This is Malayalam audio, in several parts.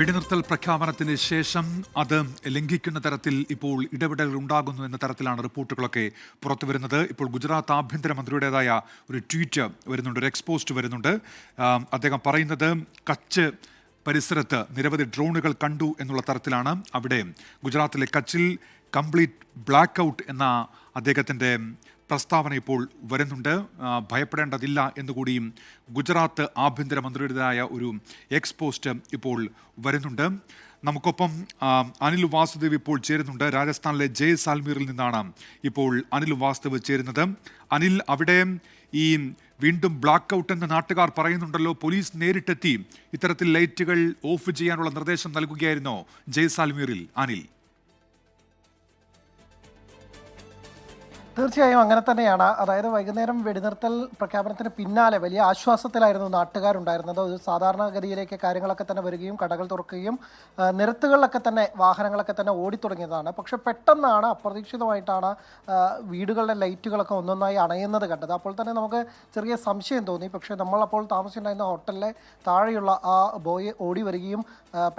വെടിനിർത്തൽ പ്രഖ്യാപനത്തിന് ശേഷം അത് ലംഘിക്കുന്ന തരത്തിൽ ഇപ്പോൾ ഇടപെടലുകൾ ഉണ്ടാകുന്നു എന്ന തരത്തിലാണ് റിപ്പോർട്ടുകളൊക്കെ പുറത്തുവരുന്നത്. ഇപ്പോൾ ഗുജറാത്ത് ആഭ്യന്തരമന്ത്രിയുടേതായ ഒരു ട്വീറ്റ് വരുന്നുണ്ട്, ഒരു എക്സ്പോസ്റ്റ് വരുന്നുണ്ട്. അദ്ദേഹം പറയുന്നത് കച്ച് പരിസരത്ത് നിരവധി ഡ്രോണുകൾ കണ്ടു എന്നുള്ള തരത്തിലാണ്. അവിടെ ഗുജറാത്തിലെ കച്ചിൽ കംപ്ലീറ്റ് ബ്ലാക്ക് ഔട്ട് എന്ന അദ്ദേഹത്തിൻ്റെ പ്രസ്താവന ഇപ്പോൾ വരുന്നുണ്ട്. ഭയപ്പെടേണ്ടതില്ല എന്നുകൂടിയും ഗുജറാത്ത് ആഭ്യന്തരമന്ത്രിയുടേതായ ഒരു എക്സ്പോസ്റ്റ് ഇപ്പോൾ വരുന്നുണ്ട്. നമുക്കൊപ്പം അനിൽ വാസുദേവ് ഇപ്പോൾ ചേരുന്നുണ്ട്. രാജസ്ഥാനിലെ ജയ്സാൽമീറിൽ നിന്നാണ് ഇപ്പോൾ അനിൽ വാസുദേവ് ചേരുന്നത്. അനിൽ, അവിടെ ഈ വീണ്ടും ബ്ലാക്ക് ഔട്ട് എന്ന് നാട്ടുകാർ പറയുന്നുണ്ടല്ലോ, പോലീസ് നേരിട്ടെത്തി ഇത്തരത്തിൽ ലൈറ്റുകൾ ഓഫ് ചെയ്യാനുള്ള നിർദ്ദേശം നൽകുകയായിരുന്നോ ജയ്സാൽമീറിൽ? അനിൽ, തീർച്ചയായും അങ്ങനെ തന്നെയാണ്. അതായത് വൈകുന്നേരം വെടിനിർത്തൽ പ്രഖ്യാപനത്തിന് പിന്നാലെ വലിയ ആശ്വാസത്തിലായിരുന്നു നാട്ടുകാരുണ്ടായിരുന്നത്. ഒരു സാധാരണഗതിയിലേക്ക് കാര്യങ്ങളൊക്കെ തന്നെ വരികയും കടകൾ തുറക്കുകയും നിരത്തുകളിലൊക്കെ തന്നെ വാഹനങ്ങളൊക്കെ തന്നെ ഓടിത്തുടങ്ങിയതാണ്. പക്ഷെ പെട്ടെന്നാണ്, അപ്രതീക്ഷിതമായിട്ടാണ് വീടുകളിലെ ലൈറ്റുകളൊക്കെ ഒന്നൊന്നായി അണയുന്നത് കണ്ടത്. അപ്പോൾ തന്നെ നമുക്ക് ചെറിയ സംശയം തോന്നി. പക്ഷേ നമ്മളപ്പോൾ താമസിച്ചിട്ടുണ്ടായിരുന്ന ഹോട്ടലിലെ താഴെയുള്ള ആ ബോയ് ഓടി വരികയും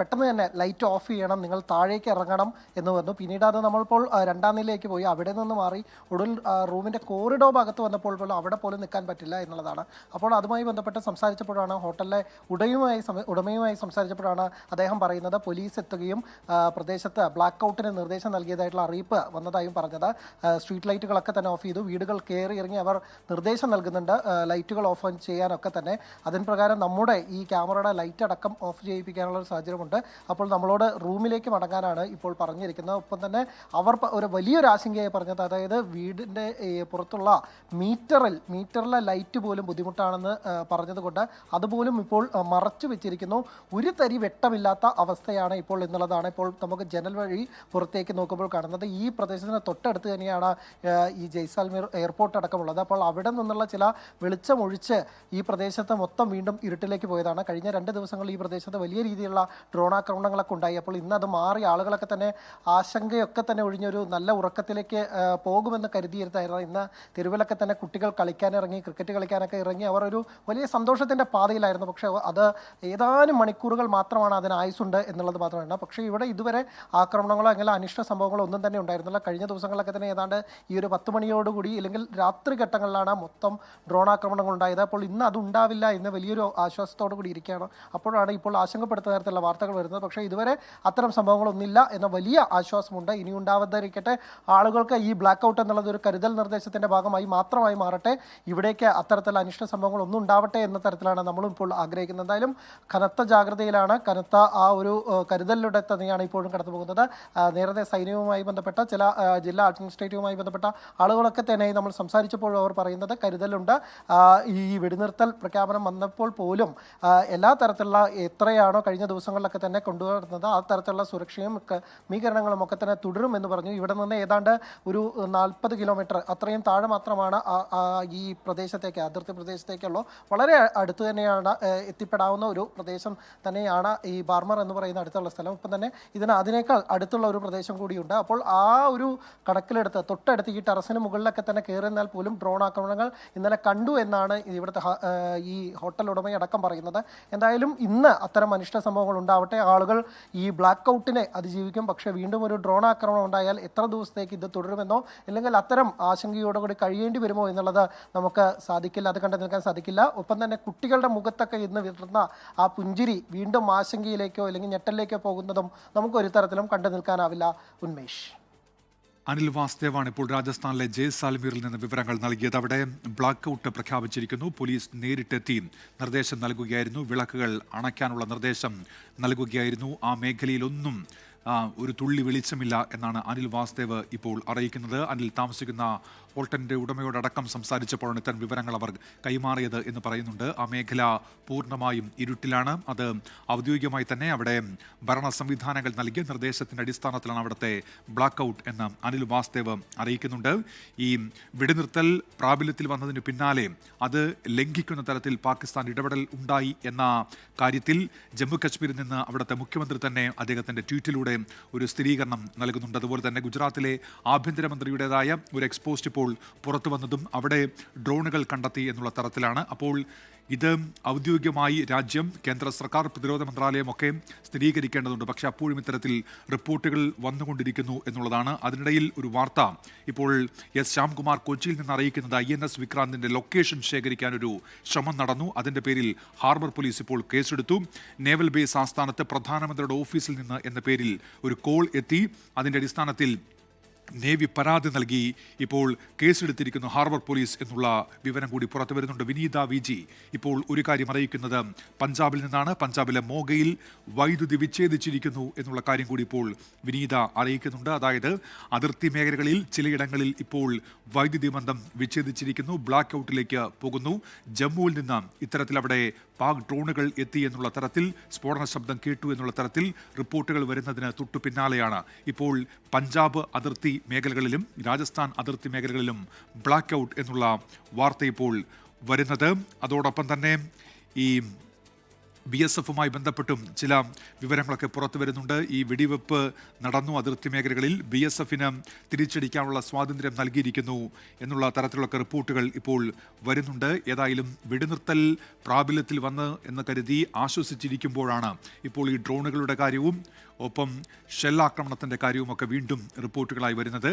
പെട്ടെന്ന് തന്നെ ലൈറ്റ് ഓഫ് ചെയ്യണം, നിങ്ങൾ താഴേക്ക് ഇറങ്ങണം എന്ന് പറഞ്ഞു. പിന്നീട് അത് നമ്മളിപ്പോൾ രണ്ടാം നിലയിലേക്ക് പോയി അവിടെ നിന്ന് മാറി ഒടുവിൽ റൂമിൻ്റെ കോറിഡോർ ഭാഗത്ത് വന്നപ്പോൾ പോലും അവിടെ പോലും നിൽക്കാൻ പറ്റില്ല എന്നുള്ളതാണ്. അപ്പോൾ അതുമായി ബന്ധപ്പെട്ട് സംസാരിച്ചപ്പോഴാണ്, ഹോട്ടലിലെ ഉടമയുമായി സംസാരിച്ചപ്പോഴാണ് അദ്ദേഹം പറയുന്നത് പോലീസ് എത്തുകയും പ്രദേശത്ത് ബ്ലാക്ക് ഔട്ടിന് നിർദ്ദേശം നൽകിയതായിട്ടുള്ള അറിയിപ്പ് വന്നതായും പറഞ്ഞത്. സ്ട്രീറ്റ് ലൈറ്റുകളൊക്കെ തന്നെ ഓഫ് ചെയ്തു, വീടുകൾ കയറി ഇറങ്ങി അവർ നിർദ്ദേശം നൽകുന്നുണ്ട് ലൈറ്റുകൾ ഓഫ് ചെയ്യാനൊക്കെ തന്നെ. അതിന് പ്രകാരം നമ്മുടെ ഈ ക്യാമറയുടെ ലൈറ്റ് അടക്കം ഓഫ് ചെയ്യിപ്പിക്കാനുള്ള ഒരു സാഹചര്യമുണ്ട്. അപ്പോൾ നമ്മളോട് റൂമിലേക്ക് മടങ്ങാനാണ് ഇപ്പോൾ പറഞ്ഞിരിക്കുന്നത്. ഒപ്പം തന്നെ അവർ ഒരു വലിയൊരു ആശങ്കയായി പറഞ്ഞത്, അതായത് വീടിൻ്റെ പുറത്തുള്ള മീറ്ററിലെ ലൈറ്റ് പോലും ബുദ്ധിമുട്ടാണെന്ന് പറഞ്ഞതുകൊണ്ട് അതുപോലും ഇപ്പോൾ മറച്ചു വെച്ചിരിക്കുന്നു. ഒരു തരി വെട്ടമില്ലാത്ത അവസ്ഥയാണ് ഇപ്പോൾ എന്നുള്ളതാണ് ഇപ്പോൾ നമുക്ക് ജനൽ വഴി പുറത്തേക്ക് നോക്കുമ്പോൾ കാണുന്നത്. ഈ പ്രദേശത്തിന് തൊട്ടടുത്ത് തന്നെയാണ് ഈ ജയ്സാൽമീർ എയർപോർട്ട് അടക്കമുള്ളത്. അപ്പോൾ അവിടെ നിന്നുള്ള ചില വെളിച്ചമൊഴിച്ച് ഈ പ്രദേശത്ത് മൊത്തം വീണ്ടും ഇരുട്ടിലേക്ക് പോയതാണ്. കഴിഞ്ഞ 2 ദിവസങ്ങളിൽ ഈ പ്രദേശത്ത് വലിയ രീതിയിലുള്ള ഡ്രോൺ ആക്രമണങ്ങളൊക്കെ ഉണ്ടായി. അപ്പോൾ ഇന്ന് അത് മാറി ആളുകളൊക്കെ തന്നെ ആശങ്കയൊക്കെ തന്നെ ഒഴിഞ്ഞൊരു നല്ല ഉറക്കത്തിലേക്ക് പോകുമെന്ന് കരുതിയിരുന്നായിരുന്നു. ഇന്ന് തെരുവിലൊക്കെ തന്നെ കുട്ടികൾ കളിക്കാനിറങ്ങി, ക്രിക്കറ്റ് കളിക്കാനൊക്കെ ഇറങ്ങി അവർ ഒരു വലിയ സന്തോഷത്തിൻ്റെ പാതയിലായിരുന്നു. പക്ഷേ അത് ഏതാനും മണിക്കൂറുകൾ മാത്രമാണ് അതിന് ആയുസുണ്ട് എന്നുള്ളത് മാത്രമാണ്. പക്ഷേ ഇവിടെ ഇതുവരെ ആക്രമണങ്ങളോ അങ്ങനെ അനിഷ്ട സംഭവങ്ങളോ ഒന്നും തന്നെ ഉണ്ടായിരുന്നില്ല. കഴിഞ്ഞ ദിവസങ്ങളിലൊക്കെ തന്നെ ഏതാണ്ട് ഈ ഒരു 10 മണിയോടുകൂടി അല്ലെങ്കിൽ രാത്രി ഘട്ടങ്ങളിലാണ് മൊത്തം ഡ്രോൺ ആക്രമണങ്ങൾ ഉണ്ടായത്. അപ്പോൾ ഇന്ന് അതുണ്ടാവില്ല എന്ന് വലിയൊരു ആശ്വാസത്തോടു കൂടി ഇരിക്കുകയാണ്. അപ്പോഴാണ് ഇപ്പോൾ ആശങ്കപ്പെടുത്തുന്ന തരത്തിലുള്ള വാർത്തകൾ വരുന്നത്. പക്ഷേ ഇതുവരെ അത്തരം സംഭവങ്ങളൊന്നുമില്ല എന്ന വലിയ ആശ്വാസമുണ്ട്. ഇനി ഉണ്ടാവാതിരിക്കട്ടെ. ആളുകൾക്ക് ഈ ബ്ലാക്ക് ഔട്ട് എന്നുള്ളത് ഒരു കരുതൽ നിർദ്ദേശത്തിൻ്റെ ഭാഗമായി മാത്രമായി മാറട്ടെ. ഇവിടേക്ക് അത്തരത്തിലുള്ള അനിഷ്ട സംഭവങ്ങളൊന്നും ഉണ്ടാവട്ടെ എന്ന തരത്തിലാണ് നമ്മളും ഇപ്പോൾ ആഗ്രഹിക്കുന്നത്. എന്തായാലും കനത്ത ജാഗ്രതയിലാണ്, കനത്ത ആ ഒരു കരുതലിലൂടെ തന്നെയാണ് ഇപ്പോഴും കടന്നു പോകുന്നത്. നേരത്തെ സൈന്യവുമായി ബന്ധപ്പെട്ട ചില ജില്ലാ അഡ്മിനിസ്ട്രേറ്റീവുമായി ബന്ധപ്പെട്ട ആളുകളൊക്കെ തന്നെ നമ്മൾ സംസാരിച്ചപ്പോൾ അവർ പറയുന്നത് കരുതലുണ്ട്. ഈ വെടിനിർത്തൽ പ്രഖ്യാപനം വന്നപ്പോൾ പോലും എല്ലാ തരത്തിലുള്ള എത്രയാണോ കഴിഞ്ഞ ദിവസങ്ങളിലൊക്കെ തന്നെ കൊണ്ടുവരുന്നത് ആ തരത്തിലുള്ള സുരക്ഷയും ക്രമീകരണങ്ങളും ഒക്കെ തന്നെ തുടരും എന്ന് പറഞ്ഞു. ഇവിടെ നിന്ന് ഏതാണ്ട് ഒരു 40 കിലോമീറ്റർ അത്രയും താഴെ മാത്രമാണ് ഈ പ്രദേശത്തേക്ക്, അതിർത്തി പ്രദേശത്തേക്കുള്ള വളരെ അടുത്ത് തന്നെയാണ് എത്തിപ്പെടാവുന്ന ഒരു പ്രദേശം തന്നെയാണ് ഈ ബാർമർ എന്ന് പറയുന്ന അടുത്തുള്ള സ്ഥലം. ഇപ്പം തന്നെ അതിനേക്കാൾ അടുത്തുള്ള ഒരു പ്രദേശം കൂടിയുണ്ട്. അപ്പോൾ ആ ഒരു കണക്കിലെടുത്ത് തൊട്ടടുത്ത് ഈ ടെറസിന് മുകളിലൊക്കെ തന്നെ കയറിയാൽ പോലും ഡ്രോൺ ആക്രമണങ്ങൾ ഇന്നലെ കണ്ടു എന്നാണ് ഇവിടുത്തെ ഈ ഹോട്ടൽ ഉടമയടക്കം പറയുന്നത്. എന്തായാലും ഇന്ന് അത്തരം അനിഷ്ട സംഭവങ്ങൾ ഉണ്ടാവട്ടെ, ആളുകൾ ഈ ബ്ലാക്ക് ഔട്ടിനെ അതിജീവിക്കും. പക്ഷേ വീണ്ടും ഒരു ഡ്രോൺ ആക്രമണം ഉണ്ടായാൽ എത്ര ദിവസത്തേക്ക് ഇത് തുടരുമെന്നോ അല്ലെങ്കിൽ അത്തരം ആശങ്കയോടുകൂടി കഴിയേണ്ടി വരുമോ എന്നുള്ളത് നമുക്ക് സാധിക്കില്ല, അത് കണ്ടു നിൽക്കാൻ സാധിക്കില്ല. ഒപ്പം തന്നെ കുട്ടികളുടെ മുഖത്തൊക്കെ ഇന്ന് വിടർന്ന ആ പുഞ്ചിരി വീണ്ടും ആശങ്കയിലേക്കോ അല്ലെങ്കിൽ ഞെട്ടലിലേക്കോ പോകുന്നതും നമുക്ക് ഒരു തരത്തിലും കണ്ടു നിൽക്കാനാവില്ല. ഉന്മേഷ്. അനിൽ വാസുദേവാണ് ഇപ്പോൾ രാജസ്ഥാനിലെ ജയ്സാൽമീറിൽ നിന്ന് വിവരങ്ങൾ നൽകിയത്. അവിടെ ബ്ലാക്ക് ഔട്ട് പ്രഖ്യാപിച്ചിരിക്കുന്നു. പോലീസ് നേരിട്ടെത്തി നിർദ്ദേശം നൽകുകയായിരുന്നു, വിളക്കുകൾ അണയ്ക്കാനുള്ള നിർദ്ദേശം നൽകുകയായിരുന്നു. ആ മേഖലയിലൊന്നും ഒരു തുള്ളി വെളിച്ചമില്ല എന്നാണ് അനിൽ വാസുദേവ് ഇപ്പോൾ അറിയിക്കുന്നത്. അനിൽ താമസിക്കുന്ന ഹോട്ടലിൻ്റെ ഉടമയോടക്കം സംസാരിച്ചപ്പോഴാണ് ഇത്തരം വിവരങ്ങൾ അവർ കൈമാറിയത് എന്ന് പറയുന്നുണ്ട്. ആ മേഖല പൂർണ്ണമായും ഇരുട്ടിലാണ്. അത് ഔദ്യോഗികമായി തന്നെ അവിടെ ഭരണ സംവിധാനങ്ങൾ നൽകിയ നിർദ്ദേശത്തിൻ്റെ അടിസ്ഥാനത്തിലാണ് അവിടുത്തെ ബ്ലാക്ക് ഔട്ട് എന്ന് അനിൽ വാസുദേവ് അറിയിക്കുന്നുണ്ട്. ഈ വെടിനിർത്തൽ പ്രാബല്യത്തിൽ വന്നതിന് പിന്നാലെ അത് ലംഘിക്കുന്ന തരത്തിൽ പാകിസ്ഥാൻ ഇടപെടൽ ഉണ്ടായി എന്ന കാര്യത്തിൽ ജമ്മു കശ്മീരിൽ നിന്ന് അവിടുത്തെ മുഖ്യമന്ത്രി തന്നെ അദ്ദേഹത്തിൻ്റെ ട്വീറ്റിലൂടെ ഒരു സ്ഥിരീകരണം നൽകുന്നുണ്ട്. അതുപോലെ തന്നെ ഗുജറാത്തിലെ ആഭ്യന്തരമന്ത്രിയുടേതായ ഒരു എക്സ്പോസ്റ്റ് ഇപ്പോൾ ഇപ്പോൾ പുറത്തു വന്നതും അവിടെ ഡ്രോണുകൾ കണ്ടെത്തി എന്നുള്ള തരത്തിലാണ്. അപ്പോൾ ഇത് ഔദ്യോഗികമായി രാജ്യം, കേന്ദ്ര സർക്കാർ, പ്രതിരോധ മന്ത്രാലയം ഒക്കെ സ്ഥിരീകരിക്കേണ്ടതുണ്ട്. പക്ഷേ അപ്പോഴും ഇത്തരത്തിൽ റിപ്പോർട്ടുകൾ വന്നുകൊണ്ടിരിക്കുന്നു എന്നുള്ളതാണ്. അതിനിടയിൽ ഒരു വാർത്ത ഇപ്പോൾ എസ് ശ്യാംകുമാർ കൊച്ചിയിൽ നിന്ന് അറിയിക്കുന്നത് INS വിക്രാന്തിന്റെ ലൊക്കേഷൻ ശേഖരിക്കാൻ ഒരു ശ്രമം നടന്നു. അതിന്റെ പേരിൽ ഹാർബർ പോലീസ് ഇപ്പോൾ കേസെടുത്തു. നേവൽ ബേസ് ആസ്ഥാനത്ത് പ്രധാനമന്ത്രിയുടെ ഓഫീസിൽ നിന്ന് എന്ന പേരിൽ ഒരു കോൾ എത്തി. അതിന്റെ അടിസ്ഥാനത്തിൽ നേവി പരാതി നൽകി ഇപ്പോൾ കേസെടുത്തിരിക്കുന്നു ഹാർബർ പോലീസ് എന്നുള്ള വിവരം കൂടി പുറത്തു വരുന്നുണ്ട്. വിനീത VG ഇപ്പോൾ ഒരു കാര്യം അറിയിക്കുന്നത് പഞ്ചാബിൽ നിന്നാണ്. പഞ്ചാബിലെ മോഗയിൽ വൈദ്യുതി വിച്ഛേദിച്ചിരിക്കുന്നു എന്നുള്ള കാര്യം കൂടി ഇപ്പോൾ വിനീത അറിയിക്കുന്നുണ്ട്. അതായത് അതിർത്തി മേഖലകളിൽ ചിലയിടങ്ങളിൽ ഇപ്പോൾ വൈദ്യുതി ബന്ധം വിച്ഛേദിച്ചിരിക്കുന്നു, ബ്ലാക്ക് ഔട്ടിലേക്ക് പോകുന്നു. ജമ്മുവിൽ നിന്ന് ഇത്തരത്തിൽ അവിടെ പാക് ഡ്രോണുകൾ എത്തി എന്നുള്ള തരത്തിൽ, സ്ഫോടന ശബ്ദം കേട്ടു എന്നുള്ള തരത്തിൽ റിപ്പോർട്ടുകൾ വരുന്നതിന് തൊട്ടു പിന്നാലെയാണ് ഇപ്പോൾ പഞ്ചാബ് അതിർത്തി മേഖലകളിലും രാജസ്ഥാൻ അതിർത്തി മേഖലകളിലും ബ്ലാക്ക് ഔട്ട് എന്നുള്ള വാർത്ത ഇപ്പോൾ വരുന്നത്. അതോടൊപ്പം തന്നെ ഈ BSFുമായി ബന്ധപ്പെട്ടും ചില വിവരങ്ങളൊക്കെ പുറത്തു വരുന്നുണ്ട്. ഈ വെടിവെപ്പ് നടന്നു അതിർത്തി മേഖലകളിൽ, BSFന് തിരിച്ചടിക്കാനുള്ള സ്വാതന്ത്ര്യം നൽകിയിരിക്കുന്നു എന്നുള്ള തരത്തിലുള്ള റിപ്പോർട്ടുകൾ ഇപ്പോൾ വരുന്നുണ്ട്. ഏതായാലും വെടിനിർത്തൽ പ്രാബല്യത്തിൽ വന്ന് എന്ന് കരുതി ആശ്വസിച്ചിരിക്കുമ്പോഴാണ് ഇപ്പോൾ ഈ ഡ്രോണുകളുടെ കാര്യവും ഒപ്പം ഷെല്ലാക്രമണത്തിൻ്റെ കാര്യവുമൊക്കെ വീണ്ടും റിപ്പോർട്ടുകളായി വരുന്നത്.